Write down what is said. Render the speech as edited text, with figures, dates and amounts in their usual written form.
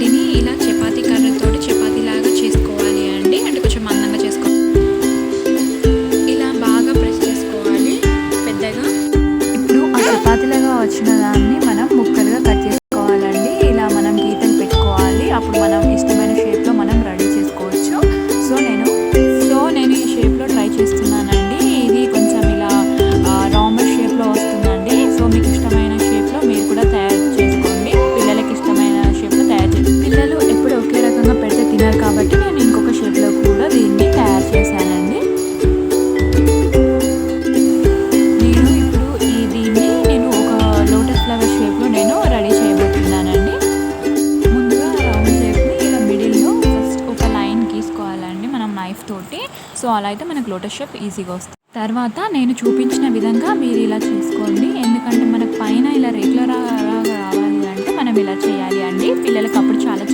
పిండిని ఇలా చపాతీ కర్రతోటి చపాతీలాగా చేసుకోవాలి అండి. అంటే కొంచెం మందంగా చేసుకోవాలి. ఇలా బాగా ప్రెస్ చేసుకోవాలి పెద్దగా. ఇప్పుడు ఆ చపాతీలాగా వచ్చిన దాన్ని మనం ముక్కలుగా కట్ చేసుకోవాలండి. ఇలా మనం గీతలు పెట్టుకోవాలి. అప్పుడు మనం ఇష్టమైన షేప్లో మనం రెడీ చేసుకోవచ్చు. సో నేను ఈ షేప్లో ట్రై చేస్తున్నానండి. ఇది కొంచెం ఇలా రౌండ్ షేప్లో వస్తుందండి. సో మీకు ఇష్టమైన షేప్లో మీరు కూడా తయారు చేసుకోండి. పిల్లలకి ఇష్టమైన షేప్లో తయారు చేసి, పిల్లలు ఎప్పుడు ఒకే రకంగా పెడితే తినరు కాబట్టి నేను ఇంకొక షేప్లో కూడా దీన్ని తయారు చేశానండి. నేను ఇప్పుడు దీన్ని ఒక లోటస్ ఫ్లవర్ షేప్లో నేను రెడీ చేయబోతున్నానండి. ముందుగా రౌండ్ షేప్ని ఇలా మిడిల్లో ఫస్ట్ ఒక లైన్ గీసుకోవాలండి మనం నైఫ్ తోటి. సో అలా అయితే మనకు లోటస్ షేప్ ఈజీగా వస్తుంది. తర్వాత నేను చూపించిన విధంగా మీరు ఇలా చేసుకోండి. ఎందుకంటే మనకు పైన ఇలా రెగ్యులర్ రావాలి అంటే మనం ఇలా చేయాలి అండి. పిల్లలకి అప్పుడు చాలా